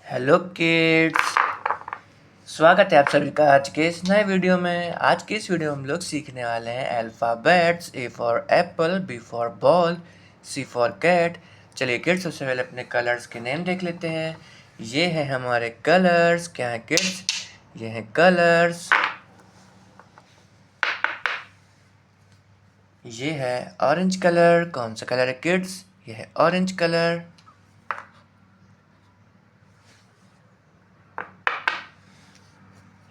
Hello kids. स्वागत है आप सभी का आज के इस नए वीडियो में। आज के इस वीडियो में हम लोग सीखने वाले हैं alphabets. A for apple, B for ball, C for cat. चलिए किड्स, सबसे पहले अपने कलर्स के नेम देख लेते हैं। ये है हमारे कलर्स। क्या है किड्स? ये है कलर्स। ये है ऑरेंज कलर। कौन सा कलर है किड्स? ये है ऑरेंज कलर।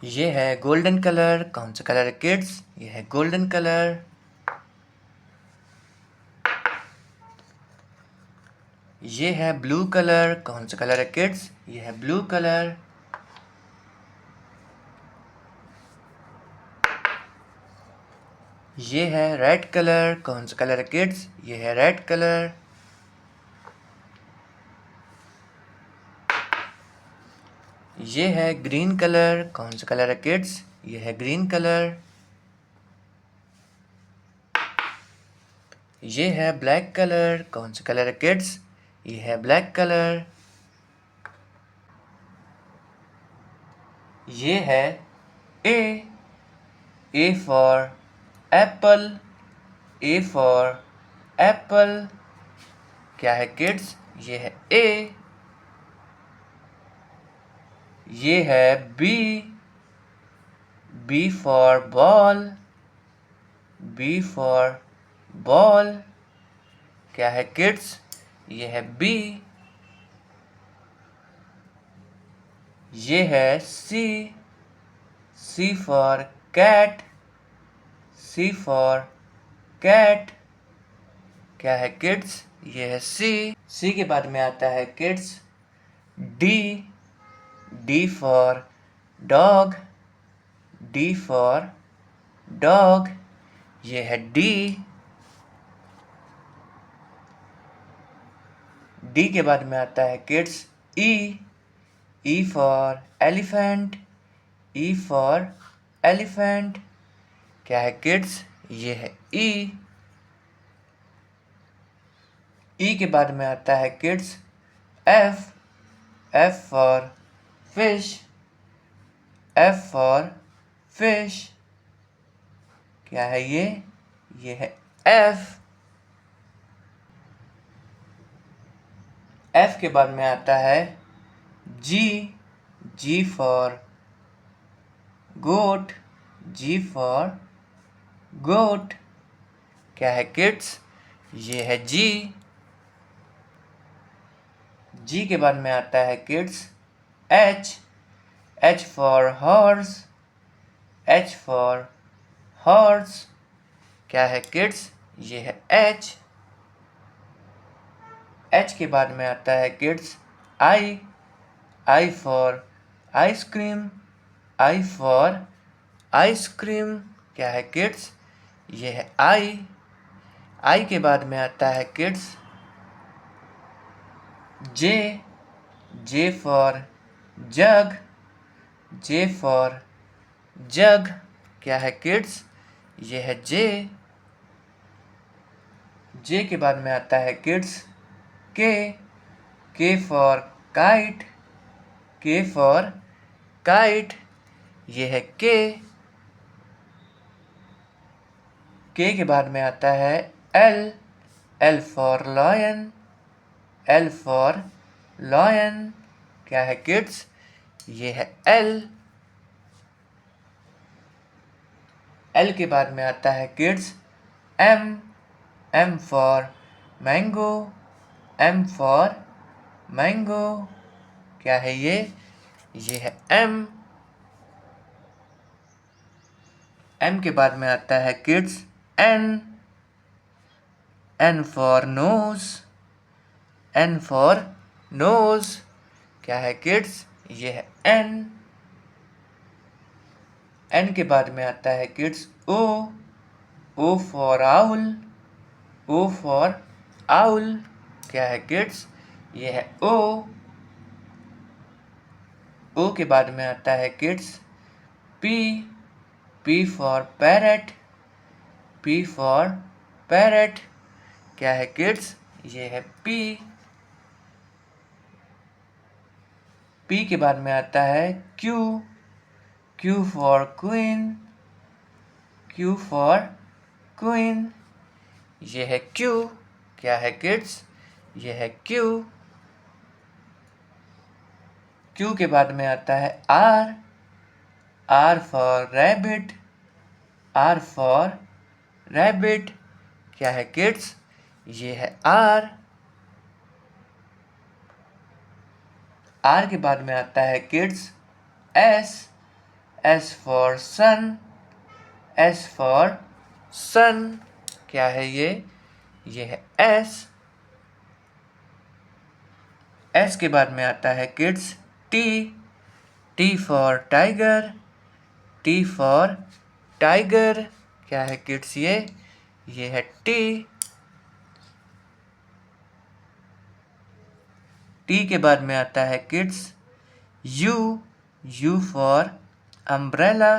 ये है गोल्डन कलर। कौन सा कलर है किड्स? ये है गोल्डन कलर। ये है ब्लू कलर। कौन सा कलर है किड्स? ये है ब्लू कलर। ये है रेड कलर। कौन सा कलर है किड्स? ये है रेड कलर। ये है ग्रीन कलर। कौन सा कलर है किड्स? ये है ग्रीन कलर। ये है ब्लैक कलर। कौन सा कलर है किड्स? ये है ब्लैक कलर। ये है A. A for apple. A for apple. क्या है किड्स? ये है ए। ये है B. B for ball. B for ball. क्या है किड्स? ये है बी। ये है C. C for cat. C for cat. क्या है किड्स? ये है सी। सी के बाद में आता है kids D. D for dog. D for dog. ये है डी। डी के बाद में आता है kids E. E for elephant. E for elephant. क्या है किड्स? ये है ई। ई के बाद में आता है kids F. F for fish. F for fish. क्या है ये? ये है एफ। एफ के बाद में आता है जी। जी फॉर गोट। जी फॉर गोट। क्या है किड्स? ये है जी। जी के बाद में आता है kids H. H for horse. H for horse. क्या है किड्स? ये है एच। एच के बाद में आता है kids I. I for ice cream. I for ice cream. क्या है किड्स? ये है आई। आई के बाद में आता है kids J. J for jug. J for jug. क्या है किड्स? ये है जे। जे के बाद में आता है किड्स के। के फॉर काइट। के फॉर काइट। ये है के। के बाद में आता है L. L for lion. L for lion. क्या है किड्स? ये है एल। एल के बाद में आता है kids M. M for mango. M for mango. क्या है ये? ये है एम। एम के बाद में आता है kids N. N for nose. N for nose. क्या है किड्स? ये है एन। एन के बाद में आता है kids O. O for owl. O for owl. क्या है किड्स? ये है ओ। ओ के बाद में आता है kids P. P for parrot. P for parrot. क्या है किड्स? ये है पी। P के बाद में आता है Q, Q for Queen, Q for Queen, ये है Q। क्या है किड्स? ये है Q। Q के बाद में आता है R, R for Rabbit, R for Rabbit, क्या है किड्स? ये है R। R के बाद में आता है kids S, S for Sun, S for Sun, क्या है ये? ये है S। S के बाद में आता है kids T, T for Tiger, T for Tiger, क्या है किड्स ये? ये है T। T के बाद में आता है kids U, U for Umbrella,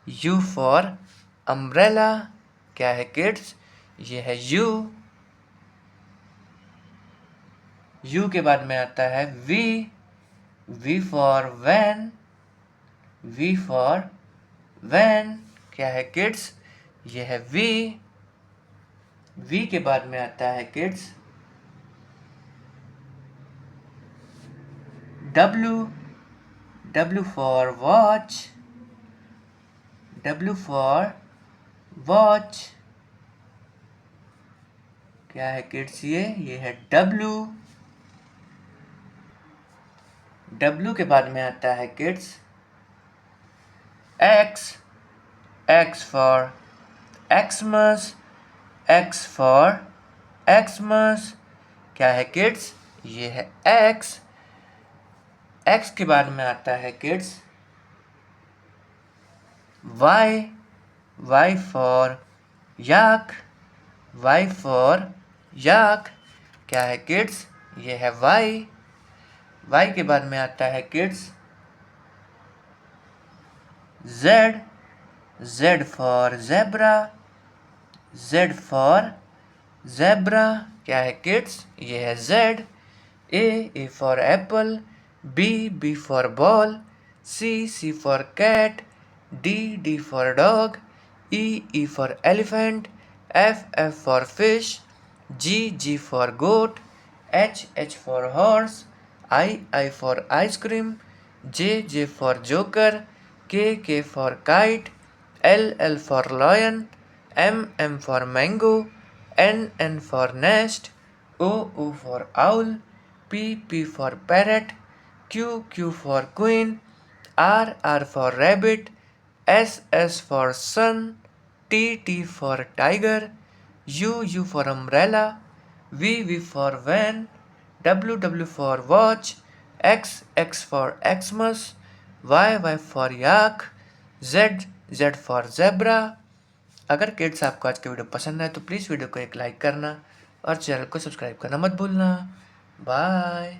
U for Umbrella, क्या है किड्स? ये है U। U के बाद में आता है V, V for Van, V for Van, क्या है किड्स? ये है V। V के बाद में आता है kids W, W for Watch, W for Watch, क्या है किड्स ये है W। W के बाद में आता है kids X, X for Xmas, X for Xmas, क्या है किड्स? ये है X। X के बाद में आता है kids Y, Y for Yak, Y for Yak, क्या है किड्स? ये है Y। Y के बाद में आता है kids Z, Z for Zebra, Z for Zebra, क्या है किड्स? ये है Z। A for Apple, B, B for Ball, C, C for Cat, D, D for Dog, E for Elephant, F for Fish, G, G for Goat, H for Horse, I for Ice Cream, J for Joker, K for Kite, L for Lion, M for Mango, N for Nest, O for Owl, P for Parrot, Q for Queen, R for Rabbit, S for Sun, T for Tiger, U for Umbrella, V for Van, W for Watch, X for Xmas, Y for Yak, Z for Zebra। अगर kids आपको आज की video पसंद आए तो please video को एक like करना और चैनल को सब्सक्राइब करना मत भूलना। बाय।